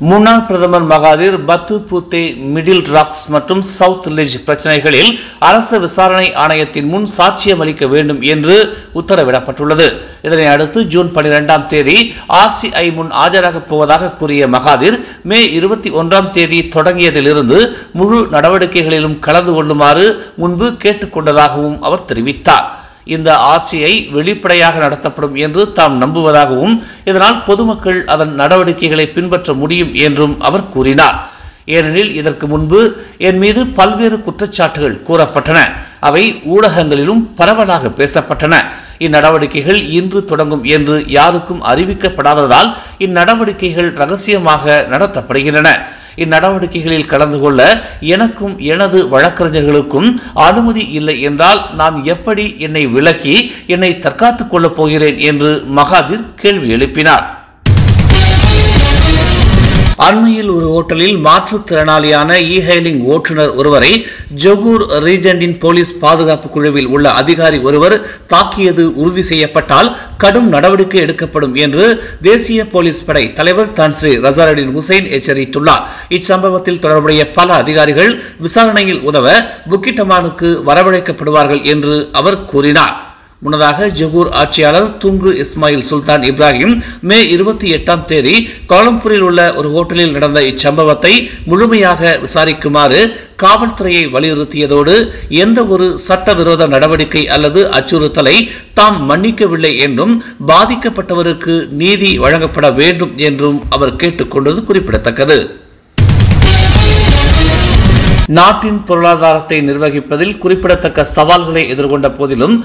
முன்னாள் பிரதமர் மகாதீர் பத்து பூத்தே மிடில் ராக்ஸ் மற்றும் சவுத் லிட்ஜ் பிரச்சனைகளில் அரசு விசாரணை ஆணையத்தின் முன் சாட்சியம் அளிக்க வேண்டும் என்று உத்தரவிடப்பட்டுள்ளது. இதனை அடுத்து ஜூன் 12ஆம் தேதி RCI முன் ஆஜராகப் போவதாக கூறிய மகாதீர் மே 21ஆம் தேதி தொடங்கியதிலிருந்து முழு நடவடிக்கைகளிலும் கலந்து கொள்ளுமாறு முன்பு கேட்டுக் கொண்டதாகவும் அவர் தெரிவித்தார். இந்த RCI வெளிப்படையாக நடத்தப்படும் என்று தாம் நம்புவதாகவும் இதனால் பொதுமக்கள் அதன் நடவடிக்கைகளை பின்பற்ற முடியும் என்றும் அவர் கூறினார். ஏனெனில் இதற்கு முன்பு என் மீது பல்வேறு குற்றச்சாட்டுகள் கூறப்பட்டன. அவை ஊடகங்களிலும் பரவலாக பேசப்பட்டன. இந்நடவடிக்கைகள் இன்று தொடங்கும் என்று யாருக்கும் அறிவிக்கப்படாததால் இந்நடவடிக்கைகள் ரகசியமாக நடத்தப்படுகின்றன. இந்நடவடிக்கைகளில் கலந்து கொள்ள எனக்கும் எனது வழக்கறிஞர்களுக்கும் அனுமதி இல்லை என்றால் நான் எப்படி என்னை விலக்கி என்னை தற்காத்துக் கொள்ளப் போகிறேன் என்று மகாதீர் கேள்வி எழுப்பினார். அண்மையில் ஒரு ஓட்டலில் மாற்றுத்திறனாளியான இ-ஹெயிலிங் ஓட்டுநர் ஒருவரை ஜொகூர் ரீஜெண்டின் போலீஸ் பாதுகாப்பு குழுவில் உள்ள அதிகாரி ஒருவர் தாக்கியது உறுதி செய்யப்பட்டால் கடும் நடவடிக்கை எடுக்கப்படும் என்று தேசிய போலீஸ் படை தலைவர் தான்ஸ்ரீ ரசாலுடின் ஹுசைன் எச்சரித்துள்ளார். இச்சம்பவத்தில் தொடர்புடைய பல அதிகாரிகள் விசாரணையில் உதவ புக்கிட்டமானுக்கு வரவழைக்கப்படுவார்கள் என்று அவர் கூறினார். முன்னதாக ஜொகூர் ஆட்சியாளர் துங்கு இஸ்மாயில் சுல்தான் இப்ராஹிம் மே 28ஆம் தேதி கோலம்பூரில் உள்ள ஒரு ஹோட்டலில் நடந்த இச்சம்பவத்தை முழுமையாக விசாரிக்குமாறு காவல்துறையை வலியுறுத்தியதோடு எந்த ஒரு சட்டவிரோத நடவடிக்கை அல்லது அச்சுறுத்தலை தாம் மன்னிக்கவில்லை என்றும் பாதிக்கப்பட்டவருக்கு நீதி வழங்கப்பட வேண்டும் என்றும் அவர் கேட்டுக்கொண்டது குறிப்பிடத்தக்கது. நாட்டின் பொருளாதாரத்தை நிர்வகிப்பதில் குறிப்பிடத்தக்க சவால்களை எதிர்கொண்ட போதிலும்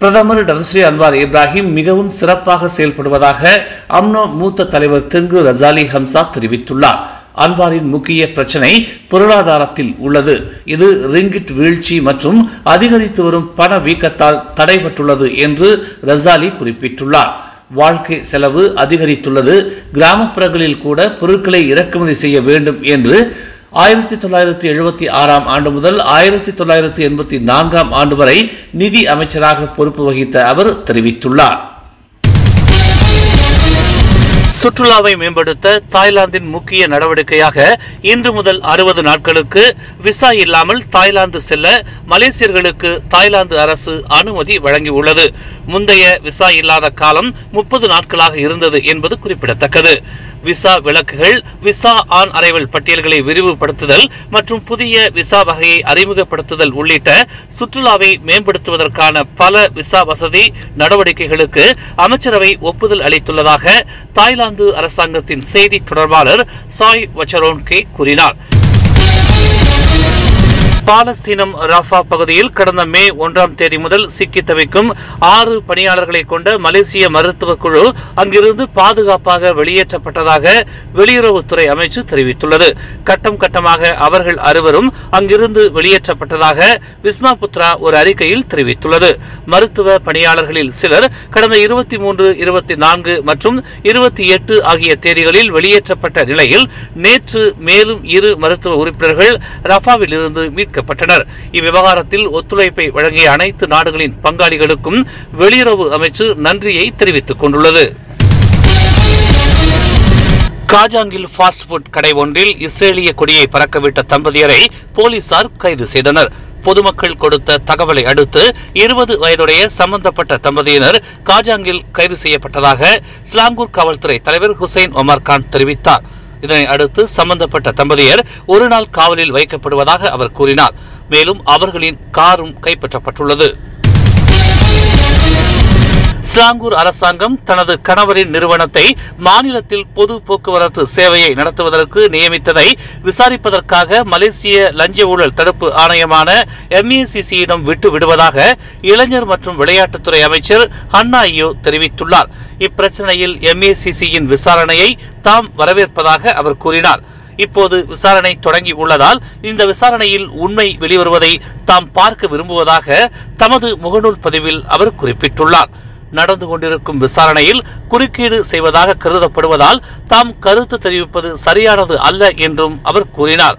பிரதமர் டர்ஸ்ரீ அன்வார் இப்ராஹிம் மிகவும் சிறப்பாக செயல்படுவதாக அம்னோ மூத்த தலைவர் தெங்கு ரசாலி ஹம்சா தெரிவித்துள்ளார். அன்வாரின் முக்கிய பிரச்சனை பொருளாதாரத்தில் உள்ளது. இது ரிங்கிட் வீழ்ச்சி மற்றும் அதிகரித்து வரும் பண வீக்கத்தால் தடைபட்டுள்ளது என்று ரசாலி குறிப்பிட்டுள்ளார். வாழ்க்கை செலவு அதிகரித்துள்ளது. கிராமப்புறங்களில் கூட பொருட்களை இறக்குமதி செய்ய வேண்டும் என்று 1976ஆம் ஆண்டு முதல் 1984ஆம் ஆண்டு வரை நிதி அமைச்சராக பொறுப்பு வகித்த அவர் தெரிவித்துள்ளார். சுற்றுலாவை மேம்படுத்த தாய்லாந்தின் முக்கிய நடவடிக்கையாக இன்று முதல் 60 நாட்களுக்கு விசா இல்லாமல் தாய்லாந்து செல்ல மலேசியர்களுக்கு தாய்லாந்து அரசு அனுமதி வழங்கியுள்ளது. முந்தைய விசா இல்லாத காலம் 30 நாட்களாக இருந்தது என்பது குறிப்பிடத்தக்கது. விசா விலக்குகள், விசா ஆன் அரைவல் பட்டியல்களை விரிவுபடுத்துதல் மற்றும் புதிய விசா வகையை அறிமுகப்படுத்துதல் உள்ளிட்ட சுற்றுலாவை மேம்படுத்துவதற்கான பல விசா வசதி நடவடிக்கைகளுக்கு அமைச்சரவை ஒப்புதல் அளித்துள்ளதாக தாய்லாந்து அரசாங்கத்தின் செய்தி தொடர்பாளர் சாய் வச்சரோன்கே கூறினார். பாலஸ்தீனம் ராஃபா பகுதியில் கடந்த மே 1ஆம் தேதி முதல் சிக்கி தவிக்கும் 6 பணியாளர்களை கொண்ட மலேசிய மருத்துவ குழு அங்கிருந்து பாதுகாப்பாக வெளியேற்றப்பட்டதாக வெளியுறவுத்துறை அமைச்சு தெரிவித்துள்ளது. கட்டம் கட்டமாக அவர்கள் 6வரும் அங்கிருந்து வெளியேற்றப்பட்டதாக விஸ்மா புத்ரா ஒரு அறிக்கையில் தெரிவித்துள்ளது. மருத்துவ பணியாளர்களில் சிலர் கடந்த 23, 24 மற்றும் 28 ஆகிய தேதிகளில் வெளியேற்றப்பட்ட நிலையில் நேற்று மேலும் 2 மருத்துவ உறுப்பினர்கள் ரஃபாவில் இருந்து மீட்கப்பட்டனர். இவ்விவகாரத்தில் ஒத்துழைப்பை வழங்கிய அனைத்து நாடுகளின் பங்காளிகளுக்கும் வெளியுறவு அமைச்சு நன்றியை தெரிவித்துக் கொண்டுள்ளது. காஜாங்கில் ஃபாஸ்ட் ஃபுட் கடை ஒன்றில் இஸ்ரேலிய கொடியை பறக்கவிட்ட தம்பதியரை போலீசார் கைது செய்தனர். பொதுமக்கள் கொடுத்த தகவலை அடுத்து 20 வயதுடைய சம்பந்தப்பட்ட தம்பதியினர் காஜாங்கில் கைது செய்யப்பட்டதாக ஸ்லாங்கூர் காவல்துறை தலைவர் ஹுசைன் ஒமர் கான் தெரிவித்தார். இதனை அடுத்து சம்பந்தப்பட்ட தம்பதியர் ஒரு நாள் காவலில் வைக்கப்படுவதாக அவர் கூறினார். மேலும் அவர்களின் காரும் கைப்பற்றப்பட்டுள்ளது. ஸ்லாங்கூர் அரசாங்கம் தனது கணவரின் நிறுவனத்தை மாநிலத்தில் பொது போக்குவரத்து சேவையை நடத்துவதற்கு நியமித்ததை விசாரிப்பதற்காக மலேசிய லஞ்ச ஊழல் தடுப்பு ஆணையமான MACC-யிடம் விட்டு விடுவதாக இளைஞர் மற்றும் விளையாட்டுத்துறை அமைச்சர் ஹன்னாயோ தெரிவித்துள்ளார். இப்பிரச்சனையில் MACC-யின் விசாரணையை தாம் வரவேற்பதாக அவர் கூறினார். இப்போது விசாரணை தொடங்கி உள்ளதால் இந்த விசாரணையில் உண்மை வெளிவருவதை தாம் பார்க்க விரும்புவதாக தமது முகநூல் பதிவில் அவர் குறிப்பிட்டுள்ளார். நடந்து கொண்டிருக்கும் விசாரணையில் குறுக்கீடு செய்வதாக கருதப்படுவதால் தாம் கருத்து தெரிவிப்பது சரியானது அல்ல என்றும் அவர் கூறினார்.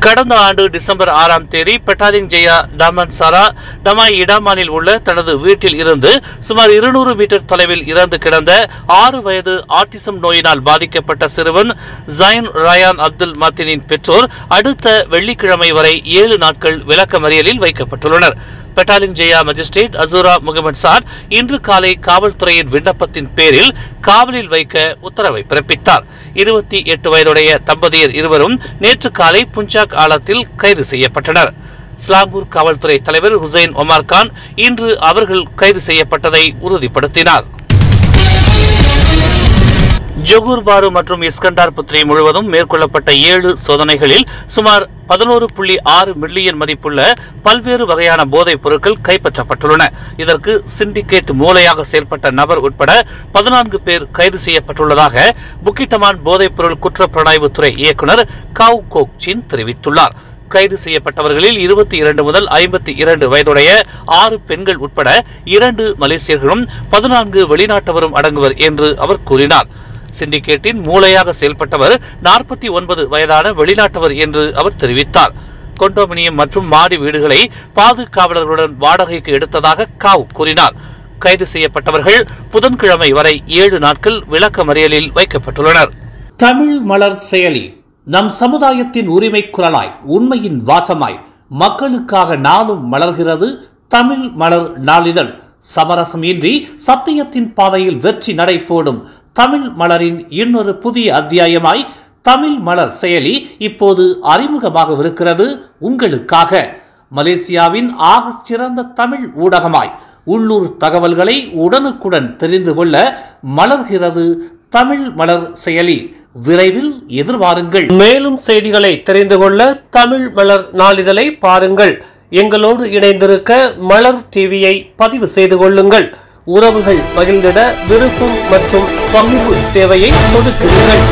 கடந்த ஆண்டு டிசம்பர் 6ஆம் தேதி பெட்டாலிங் ஜெயா டாமன்சாரா டமாய் இடாமானில் உள்ள தனது வீட்டில் இருந்து சுமார் 200 மீட்டர் தொலைவில் இறந்து கிடந்த 6 வயது ஆட்டிசம் நோயினால் பாதிக்கப்பட்ட சிறுவன் ஜைன் ரயான் அப்துல் மாத்தினின் பெற்றோர் அடுத்த வெள்ளிக்கிழமை வரை 7 நாட்கள் விளக்கமறியலில் வைக்கப்பட்டுள்ளனர். Petaling Jaya magistrate Azura Mohamed Saad இன்று காலை காவல்துறையின் விண்ணப்பத்தின் பேரில் காவலில் வைக்க உத்தரவை பிறப்பித்தார். 28 வயதுடைய தம்பதியர் இருவரும் நேற்று காலை புஞ்சாக் ஆலத்தில் கைது செய்யப்பட்டனர். ஸ்லாங்கூர் காவல்துறை தலைவர் ஹுசைன் ஒமார் கான் இன்று அவர்கள் கைது செய்யப்பட்டதை உறுதிப்படுத்தினார். ஜொகூர் பாரு மற்றும் இஸ்கண்டார் புத்ரி முழுவதும் மேற்கொள்ளப்பட்ட 7 சோதனைகளில் சுமார் 11.6 மில்லியன் மதிப்புள்ள பல்வேறு வகையான போதைப் பொருட்கள் கைப்பற்றப்பட்டுள்ளன. இதற்கு சிண்டிகேட் மூளையாக செயல்பட்ட நபர் உட்பட 14 பேர் கைது செய்யப்பட்டுள்ளதாக புக்கிட்டமான் போதைப் பொருள் குற்றப்புலனாய்வுத்துறை இயக்குநர் காவ் கோக்சின் தெரிவித்துள்ளார். கைது செய்யப்பட்டவர்களில் 22 முதல் 52 வயதுடைய 6 பெண்கள் உட்பட 2 மலேசியர்களும் 14 வெளிநாட்டவரும் அடங்குவர் என்று அவர் கூறினார். சிண்டிகேட்டின் மூளையாக செயல்பட்டவர் 49 வயதான வெளிநாட்டவர் என்று அவர் தெரிவித்தார். கொண்டோமினியம் மற்றும் மாடி வீடுகளை பாதுகாவலர்களுடன் வாடகைக்கு எடுத்ததாக காவ் கூறினார். கைது செய்யப்பட்டவர்கள் புதன்கிழமை வரை 7 நாட்கள் விளக்கமறியலில் வைக்கப்பட்டுள்ளனர். தமிழ் மலர் செயலி நம் சமுதாயத்தின் உரிமை குரலாய் உண்மையின் வாசமாய் மக்களுக்காக நாளும் மலர்கிறது தமிழ் மலர் நாளிதழ். சமரசம் இன்றி சத்தியத்தின் பாதையில் வெற்றி நடை போடும் தமிழ் மலரின் இன்னொரு புதிய அத்தியாயமாய் தமிழ் மலர் செயலி இப்போது அறிமுகமாகவிருக்கிறது உங்களுக்காக. மலேசியாவின் ஆக சிறந்த தமிழ் ஊடகமாய் உள்ளூர் தகவல்களை உடனுக்குடன் தெரிந்து கொள்ள மலர்கிறது தமிழ் மலர் செயலி. விரைவில் எதிர்பாருங்கள். மேலும் செய்திகளை தெரிந்து கொள்ள தமிழ் மலர் நாளிதழை பாருங்கள். எங்களோடு இணைந்திருக்க மலர் டிவியை பதிவு செய்து கொள்ளுங்கள். உறவுகள் மகிழ்ந்திட விருப்பம் மற்றும் பகிர்வு சேவையை சொடுக்குங்கள்.